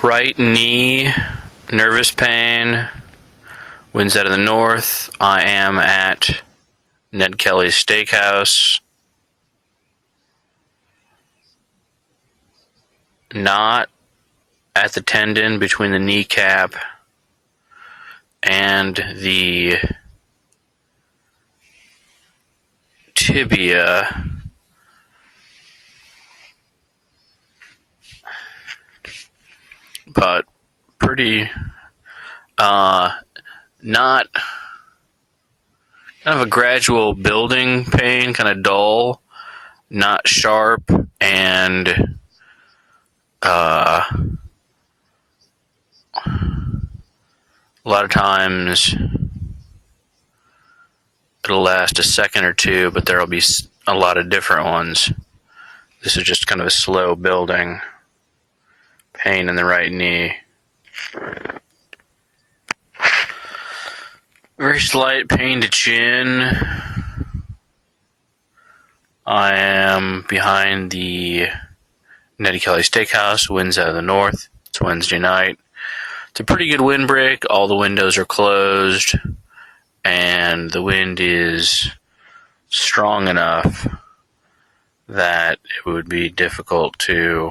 Right knee, nervous pain, winds out of the north. I am at Ned Kelly's Steakhouse. Not at the tendon between the kneecap and the tibia. But pretty, not kind of a gradual building pain, kind of dull, not sharp, and a lot of times it'll last a second or two, but there'll be a lot of different ones. This is just kind of a slow building pain in the right knee. Very slight pain to chin. I am behind the Ned Kelly Steakhouse, winds out of the north. It's Wednesday night. It's a pretty good windbreak. All the windows are closed, and the wind is strong enough that it would be difficult to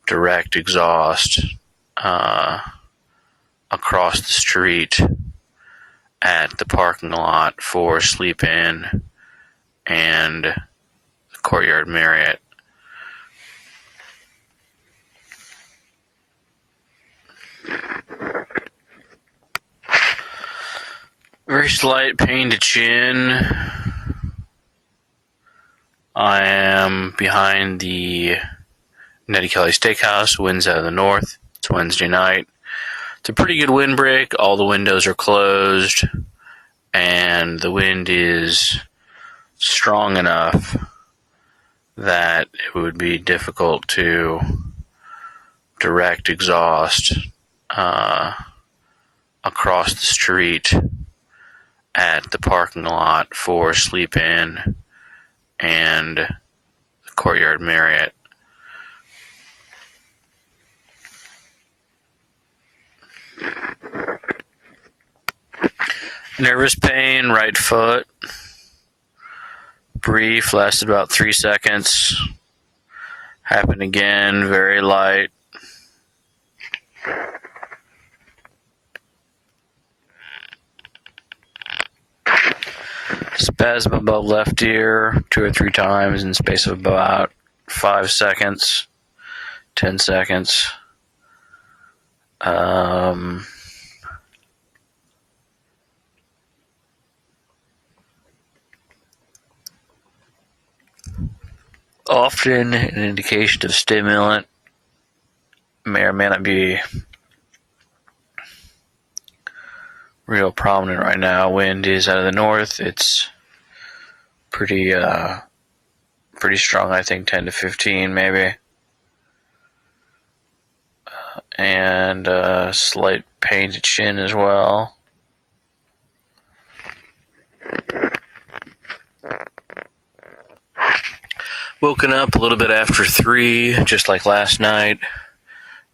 direct exhaust across the street at the parking lot for Sleep Inn and the Courtyard Marriott. Very slight pain to chin. I am behind the Ned Kelly Steakhouse, winds out of the north. It's Wednesday night. It's a pretty good windbreak. All the windows are closed, and the wind is strong enough that it would be difficult to direct exhaust across the street at the parking lot for Sleep Inn and the Courtyard Marriott. Nervous pain, right foot. Brief, lasted about 3 seconds. Happened again, very light. Spasm above left ear 2 or 3 times in the space of about 5 seconds, 10 seconds. Often an indication of stimulant. May or may not be real prominent right now. Wind is out of the north. It's pretty strong, I think 10 to 15 maybe. And slight pain to chin as well. Woken up a little bit after 3, just like last night.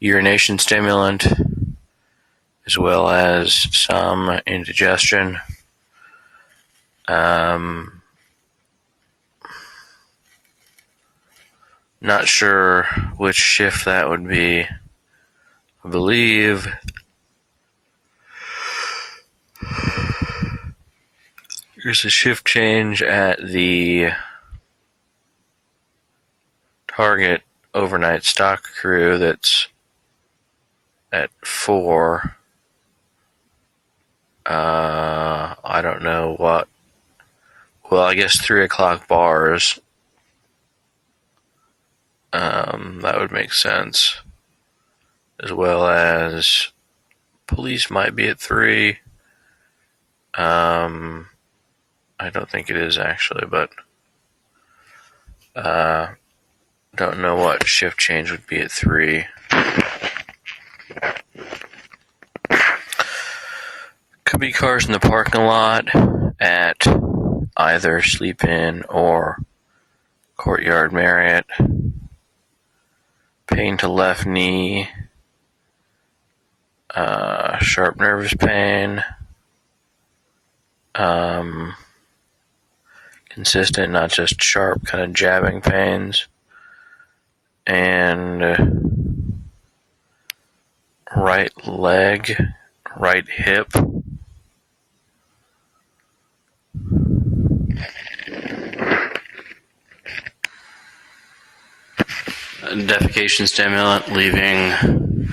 Urination stimulant, as well as some indigestion. Not sure which shift that would be. I believe there's a shift change at the Target overnight stock crew that's at 4. I don't know what. Well, I guess 3 o'clock bars. That would make sense. As well as police might be at 3. I don't think it is actually, but don't know what shift change would be at 3. Could be cars in the parking lot at either Sleep Inn or Courtyard Marriott. Pain to left knee sharp nervous pain, consistent, not just sharp, kind of jabbing pains, and right leg, right hip. Defecation stimulant, leaving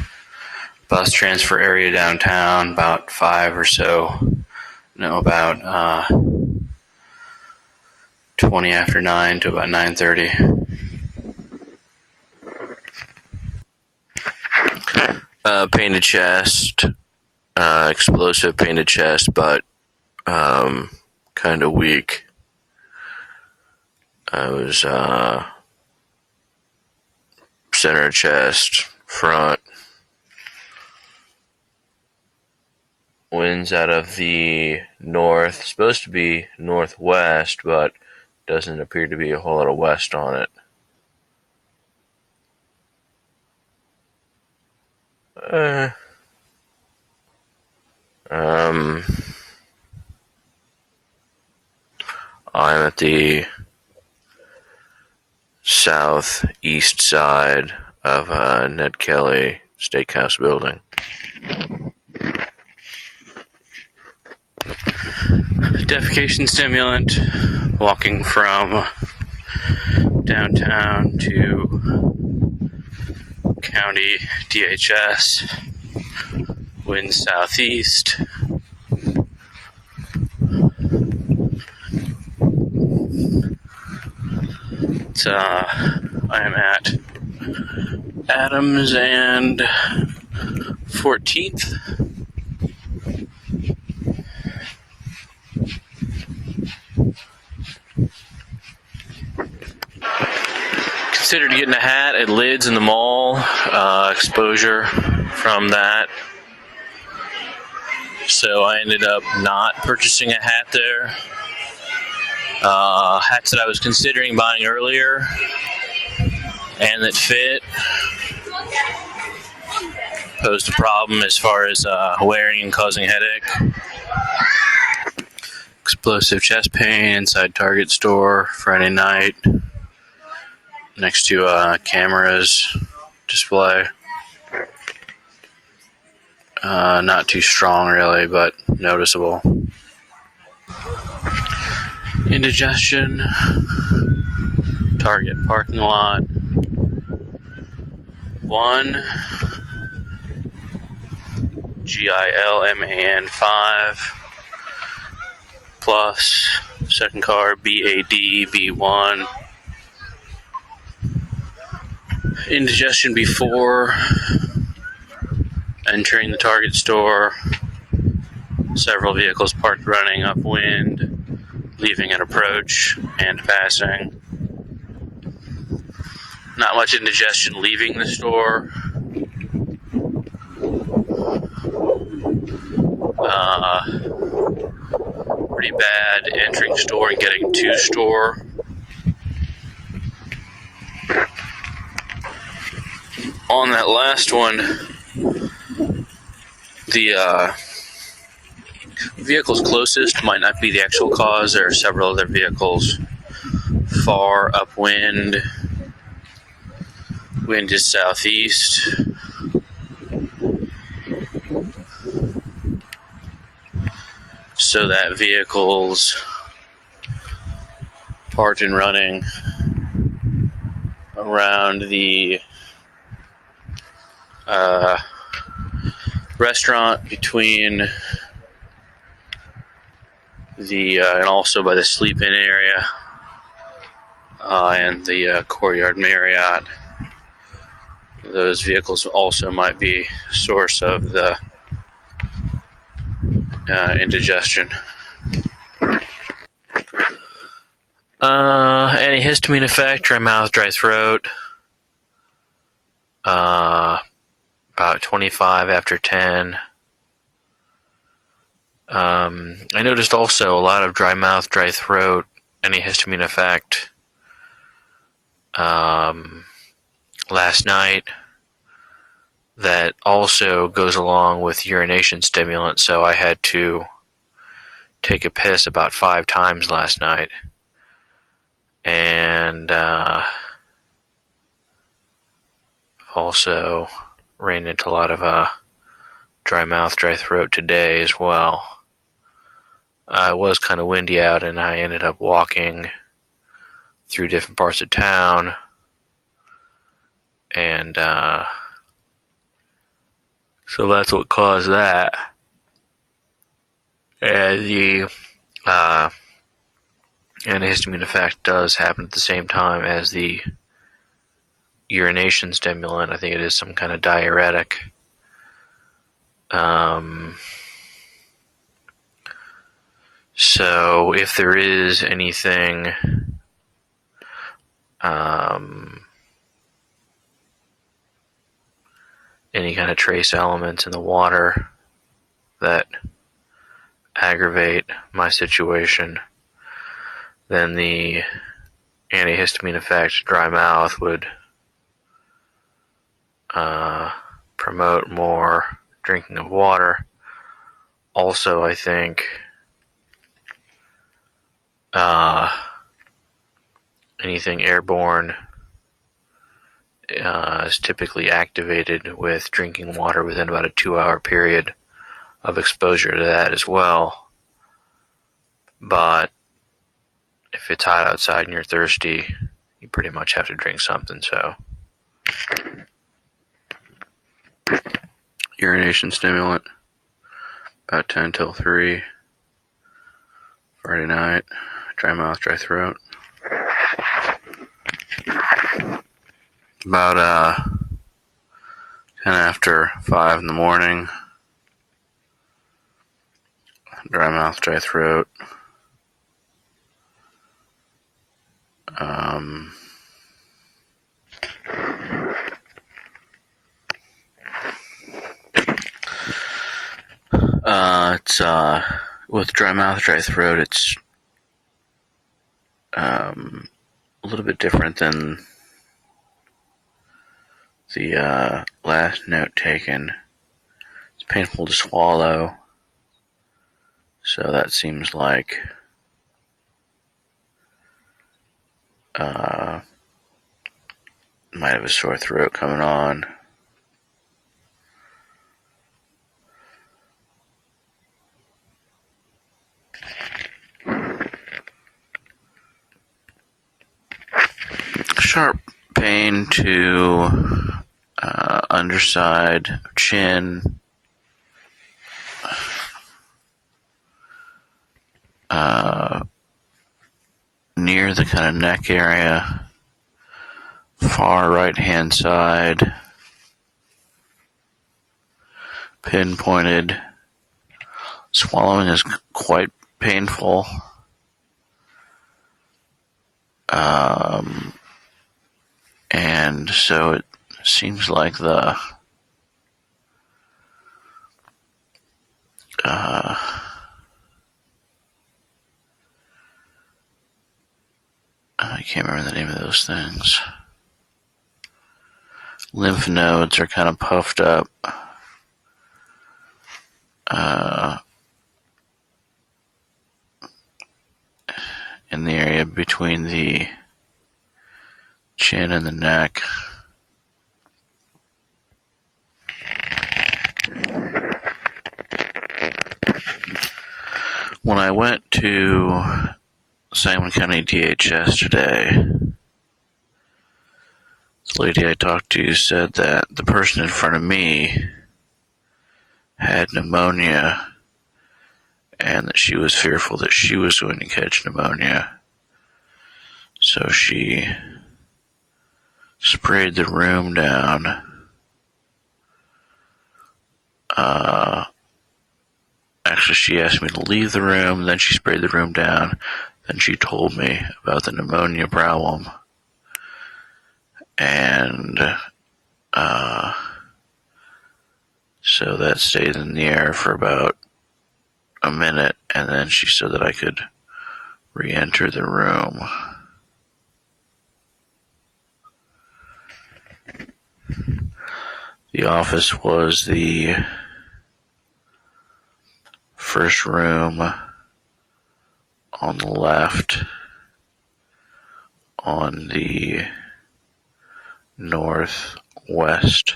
bus transfer area downtown about 5 or so. No, about 20 after 9 to about 9:30. Painted chest, explosive painted chest, but kind of weak. I was center chest, front. Winds out of the north, supposed to be northwest, but doesn't appear to be a whole lot of west on it. I'm at the southeast side of Ned Kelly Steakhouse building. Defecation stimulant, walking from downtown to county DHS, wind southeast. I am at Adams and 14th. Considered getting a hat at Lids in the mall, exposure from that. So I ended up not purchasing a hat there. Hats that I was considering buying earlier and that fit posed a problem as far as wearing and causing headache. Explosive chest pain inside Target store Friday night next to cameras display. Not too strong really, but noticeable. Indigestion, Target parking lot. 1 GILMAN 5 plus second car BADB1. Indigestion before entering the Target store. Several vehicles parked running upwind, leaving at approach and passing. Not much indigestion leaving the store. Pretty bad entering store and getting to store. On that last one, the vehicles closest might not be the actual cause. There are several other vehicles far upwind. Wind is southeast. So that vehicle's parked and running around the restaurant between the and also by the sleep-in area and the Courtyard Marriott. Those vehicles also might be a source of the indigestion. Antihistamine effect, dry mouth, dry throat. About 25 after 10. I noticed also a lot of dry mouth, dry throat, antihistamine effect last night. that also goes along with urination stimulant, so I had to take a piss about 5 times last night. And also ran into a lot of dry mouth, dry throat today as well. It was kind of windy out, and I ended up walking through different parts of town. And so that's what caused that. And the antihistamine effect does happen at the same time as the urination stimulant. I think it is some kind of diuretic. So if there is anything any kind of trace elements in the water that aggravate my situation, then the antihistamine effect, dry mouth, would promote more drinking of water. Also, I think anything airborne is typically activated with drinking water within about a 2-hour period of exposure to that as well. But if it's hot outside and you're thirsty, you pretty much have to drink something. So urination stimulant, about 10 till 3, Friday night, dry mouth, dry throat. About 10 after 5 in the morning, dry mouth, dry throat. It's with dry mouth, dry throat, it's a little bit different than the last note taken. It's painful to swallow, so that seems like might have a sore throat coming on. Sharp pain to underside of chin, near the kind of neck area, far right hand side, pinpointed. Swallowing is quite painful. And so it seems like the I can't remember the name of those things. Lymph nodes are kind of puffed up. In the area between the chin and the neck. When I went to Sangamon County DHS today, the lady I talked to said that the person in front of me had pneumonia and that she was fearful that she was going to catch pneumonia. So she sprayed the room down. Actually, she asked me to leave the room, then she sprayed the room down, then she told me about the pneumonia problem. And so that stayed in the air for about a minute, and then she said that I could re-enter the room. The office was the first room on the left on the northwest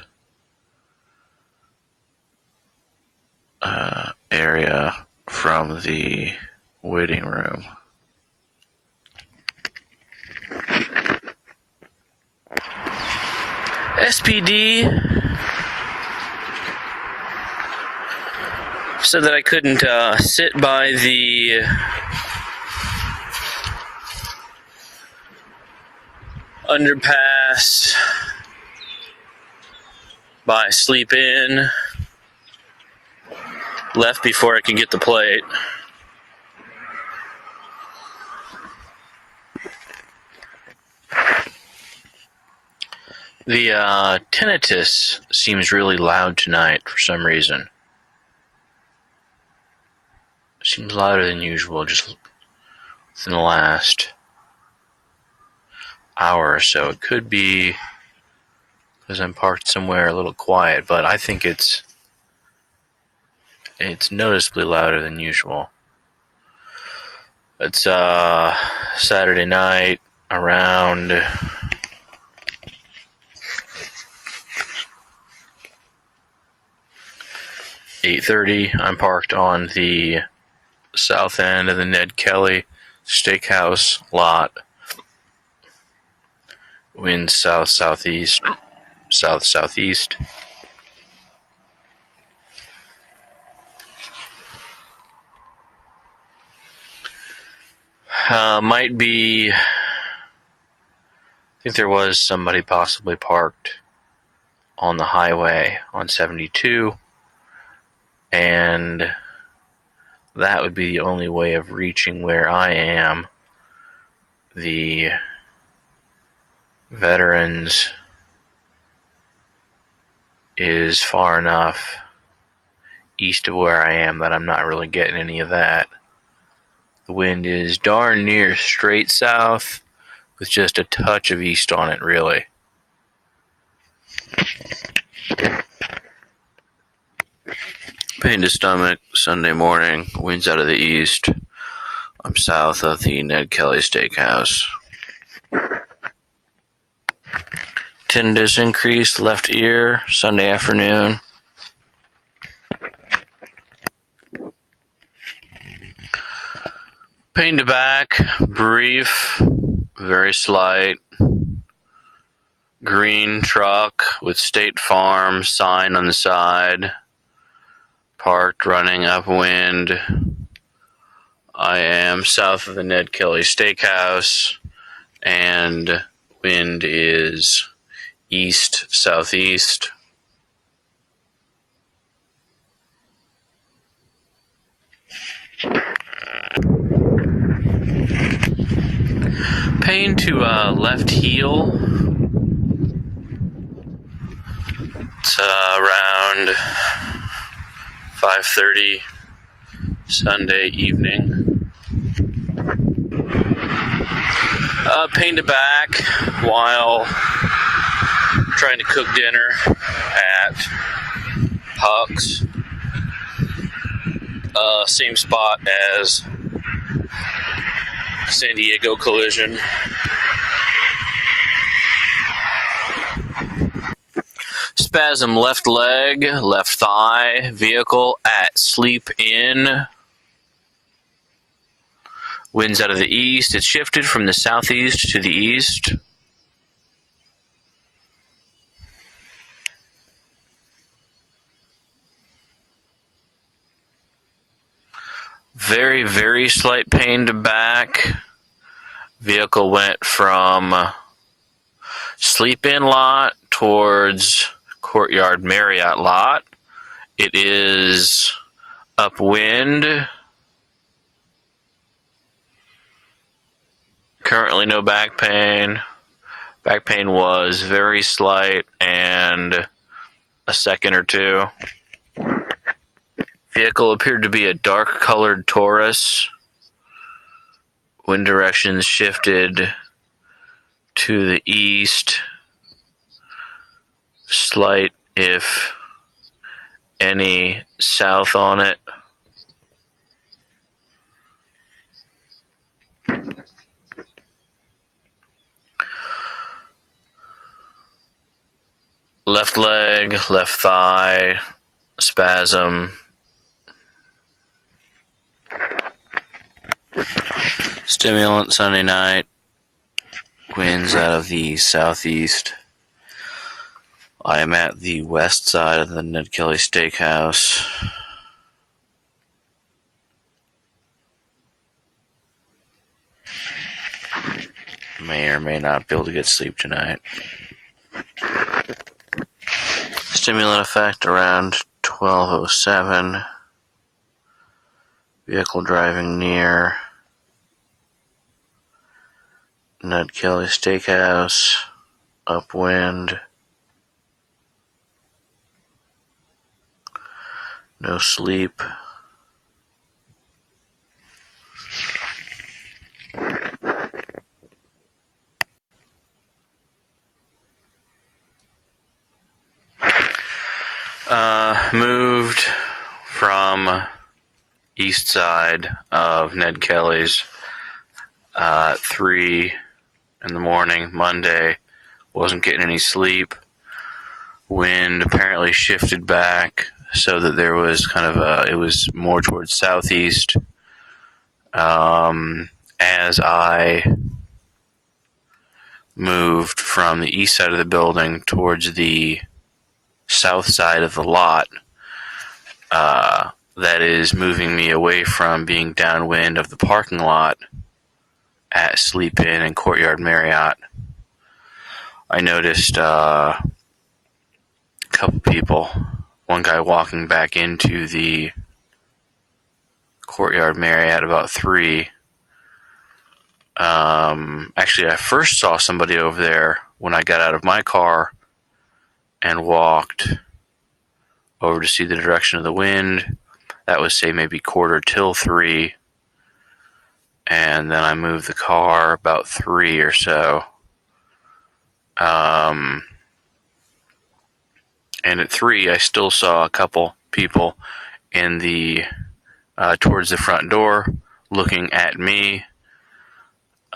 area from the waiting room. SPD said that I couldn't sit by the underpass by Sleep In. Left before I could get the plate. The tinnitus seems really loud tonight for some reason. Seems louder than usual, just within the last hour or so. It could be because I'm parked somewhere a little quiet, but I think it's noticeably louder than usual. It's Saturday night around 8:30. I'm parked on the south end of the Ned Kelly Steakhouse lot. Wind south-southeast, south-southeast. Might be, I think there was somebody possibly parked on the highway on 72, and that would be the only way of reaching where I am. The Veterans is far enough east of where I am that I'm not really getting any of that. The wind is darn near straight south with just a touch of east on it, really. Pain to stomach, Sunday morning, winds out of the east. I'm south of the Ned Kelly Steakhouse. Tinnitus increase, left ear, Sunday afternoon. Pain to back, brief, very slight. Green truck with State Farm sign on the side. Parked, running upwind. I am south of the Ned Kelly Steakhouse, and wind is east-southeast. Pain to left heel. It's around 5:30 Sunday evening. Pain to back while trying to cook dinner at Huck's. Same spot as San Diego collision. Spasm left leg, left thigh, vehicle at Sleep In. Winds out of the east. It shifted from the southeast to the east. Very, very slight pain to back. Vehicle went from Sleep In lot towards Courtyard Marriott lot. It is upwind. Currently no back pain. Back pain was very slight and a second or two. Vehicle appeared to be a dark-colored Taurus. Wind directions shifted to the east. Slight if any south on it. Left leg, left thigh, spasm. Stimulant Sunday night. Winds out of the southeast. I am at the west side of the Ned Kelly Steakhouse. May or may not be able to get sleep tonight. Stimulant effect around 12:07. Vehicle driving near Ned Kelly Steakhouse. Upwind. No sleep. Moved from east side of Ned Kelly's 3 in the morning, Monday. Wasn't getting any sleep. Wind apparently shifted back so that there was kind of it was more towards southeast. As I moved from the east side of the building towards the south side of the lot, that is moving me away from being downwind of the parking lot at Sleep Inn and Courtyard Marriott. I noticed a couple people, one guy walking back into the Courtyard Marriott about 3. Actually, I first saw somebody over there when I got out of my car and walked over to see the direction of the wind. That was, say, maybe 2:45. And then I moved the car about 3 or so. And at 3, I still saw a couple people in the towards the front door looking at me.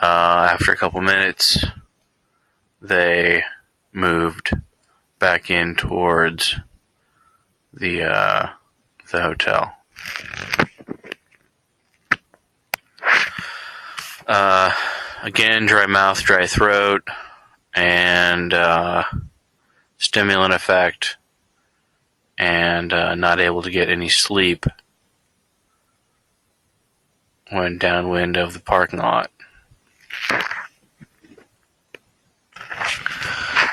After a couple minutes, they moved back in towards the hotel. Again, dry mouth, dry throat, and stimulant effect, and not able to get any sleep when downwind of the parking lot.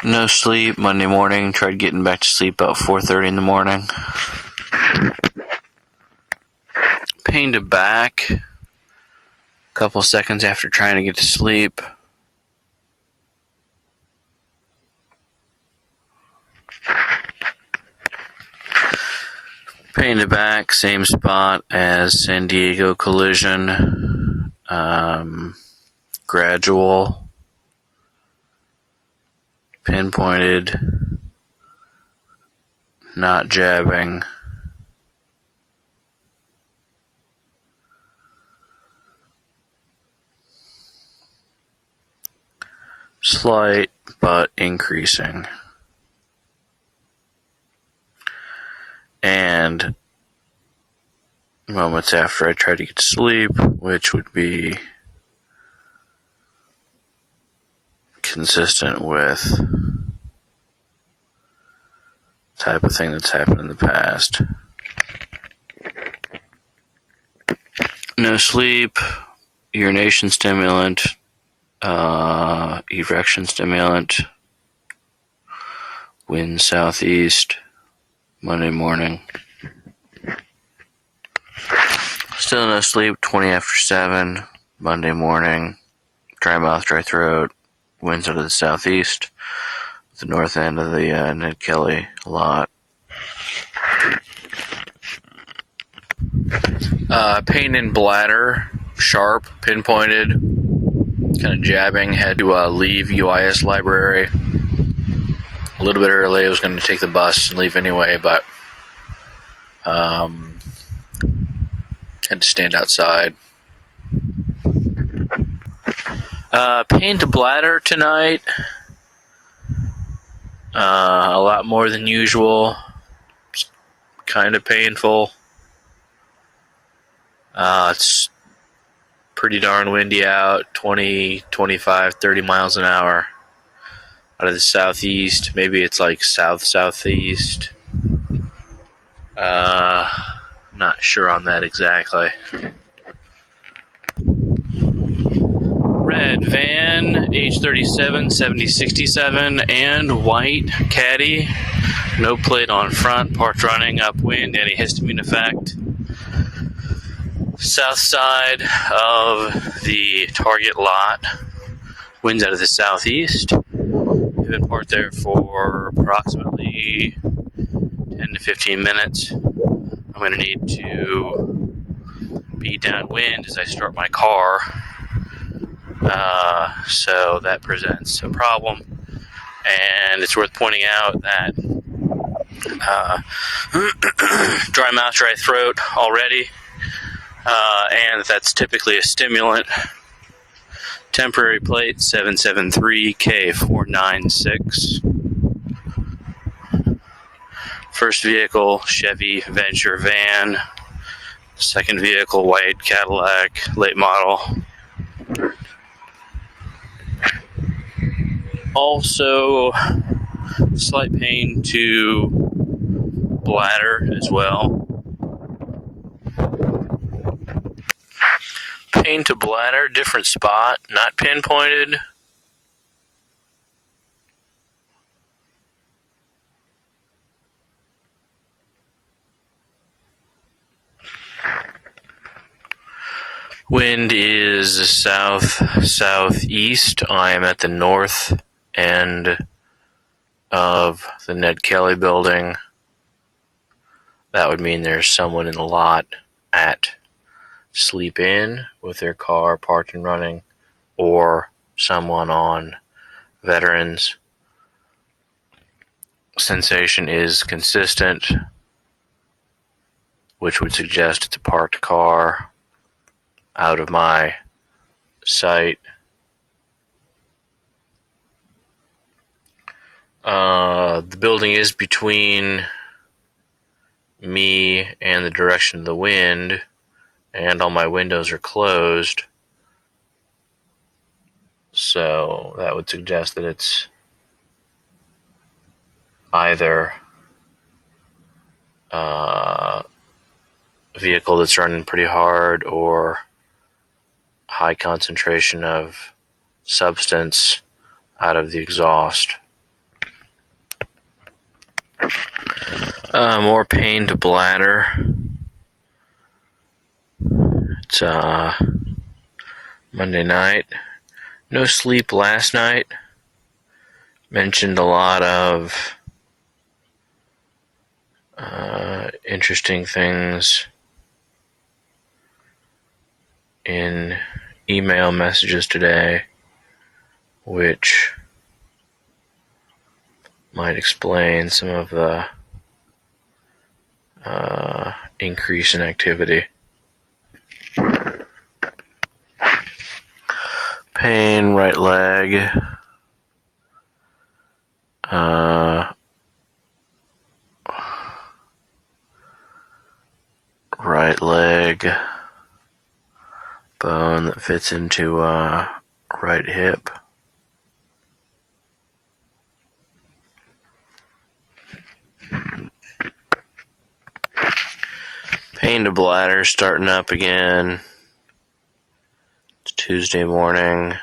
No sleep Monday morning. Tried getting back to sleep about 4:30 in the morning. Pained a back a couple seconds after trying to get to sleep. Pained a back, same spot as San Diego collision. Gradual. Pinpointed, not jabbing. Slight, but increasing. And moments after I try to get to sleep, which would be consistent with the type of thing that's happened in the past. No sleep, urination stimulant, erection stimulant, wind southeast, Monday morning. Still no sleep, 20 after 7, Monday morning. Dry mouth, dry throat, winds out of the southeast, the north end of the Ned Kelly lot. Pain in bladder, sharp, pinpointed, kind of jabbing. Had to leave UIS library. a little bit early. I was going to take the bus and leave anyway, but had to stand outside. Pain to bladder tonight. A lot more than usual. It's kind of painful. It's pretty darn windy out, 20, 25, 30 miles an hour out of the southeast. Maybe it's like southeast. Not sure on that exactly. Red van, age 37, 7067, and white caddy. No plate on front, parked running, upwind, antihistamine effect. South side of the target lot. Winds out of the southeast. We've been parked there for approximately 10 to 15 minutes. I'm going to need to be downwind as I start my car. So that presents a problem. And it's worth pointing out that dry mouth, dry throat already. And that's typically a stimulant. Temporary plate 773K496. First vehicle, Chevy Venture van. Second vehicle, white Cadillac, late model. Also, slight pain to bladder as well. Pain to bladder, different spot, not pinpointed. Wind is south-southeast. I am at the north end of the Ned Kelly building. That would mean there's someone in the lot at Sleep In with their car parked and running, or someone on Veterans. Sensation is consistent, which would suggest it's a parked car out of my sight. The building is between me and the direction of the wind, and all my windows are closed. So that would suggest that it's either a vehicle that's running pretty hard or high concentration of substance out of the exhaust. More pain to bladder. It's Monday night. No sleep last night. Mentioned a lot of interesting things in email messages today, which might explain some of the increase in activity. Pain, right leg. Right leg bone that fits into right hip. Pain to bladder starting up again. It's Tuesday morning.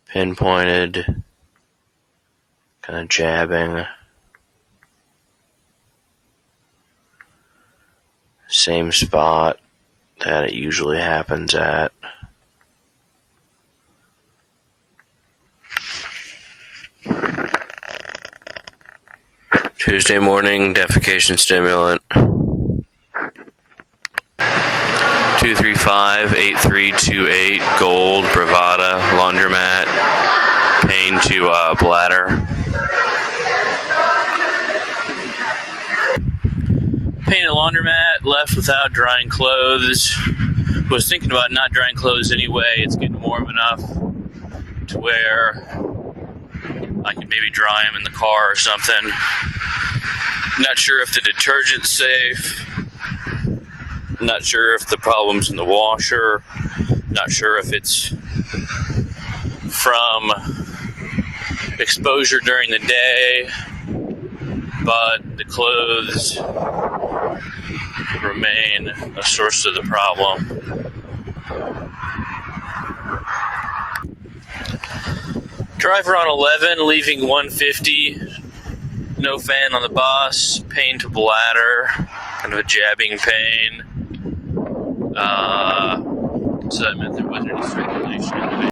Pinpointed. Kind of jabbing. Same spot that it usually happens at. Tuesday morning, defecation stimulant. 235-8328, Gold, Bravada, Laundromat. Pain to bladder. painted laundromat, left without drying clothes. Was thinking about not drying clothes anyway. It's getting warm enough to where I could maybe dry them in the car or something. Not sure if the detergent's safe. Not sure if the problem's in the washer. Not sure if it's from exposure during the day. But the clothes remain a source of the problem. Driver on 11, leaving 150. No fan on the bus. Pain to bladder. Kind of a jabbing pain. So that meant there wasn't any circulation in the